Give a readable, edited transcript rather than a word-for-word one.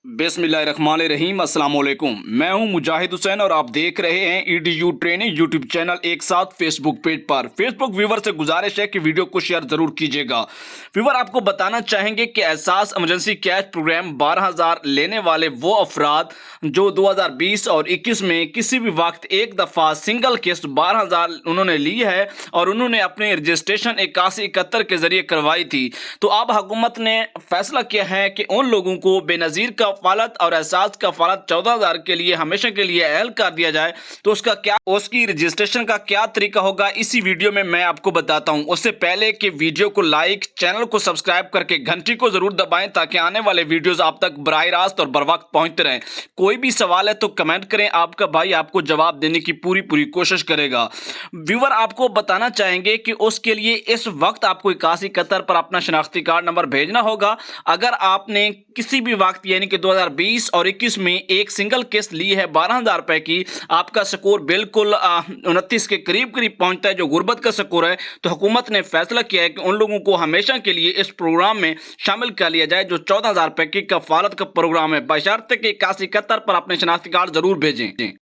बिस्मिल्लाहिर्रहमानिर्रहीम अस्सलाम वालेकुम। मैं हूं मुजाहिद हुसैन और आप देख रहे हैं ईडीयू ट्रेनिंग यूट्यूब चैनल एक साथ फेसबुक पेज पर। फेसबुक व्यूवर से गुजारिश है कि वीडियो को शेयर जरूर कीजिएगा। व्यूवर आपको बताना चाहेंगे कि एहसास इमरजेंसी कैश प्रोग्राम 12,000 लेने वाले वो अफराद जो 2020 और 21 में किसी भी वक्त एक दफ़ा सिंगल किस्त 12,000 उन्होंने ली है और उन्होंने अपने रजिस्ट्रेशन 8171 के जरिए करवाई थी, तो अब हुकूमत ने फैसला किया है कि उन लोगों को बेनज़ीर कफ़ालत और एहसास कफ़ालत 14,000 के लिए हमेशा के लिए अहल कर दिया जाए। तो उसकी रजिस्ट्रेशन का क्या तरीका होगा, इसी वीडियो में मैं आपको बताता हूं। उससे पहले कि वीडियो को लाइक, चैनल को सब्सक्राइब करके घंटी को जरूर दबाएं ताकि आने वाले वीडियोस आप तक बराह रास्त और बर वक्त पहुंचते रहें। कोई भी सवाल है तो कमेंट करें, आपका भाई आपको जवाब देने की पूरी कोशिश करेगा। व्यूवर आपको बताना चाहेंगे कि उसके लिए इस वक्त आपको 8171 पर अपना शनाख्ती कार्ड नंबर भेजना होगा। अगर आपने किसी भी वक्त यानी कि 2020 और 21 में एक सिंगल किस्त ली है 12,000 रुपए की, आपका स्कोर बिल्कुल 29 के करीब पहुंचता है जो गुर्बत का स्कोर है, तो हुकूमत ने फैसला किया है कि उन लोगों को हमेशा के लिए इस प्रोग्राम में शामिल कर लिया जाए जो 14,000 रुपए की कफालत का प्रोग्राम है, बशर्ते कि 8171 पर अपने शनाख्ती कार्ड जरूर भेजें।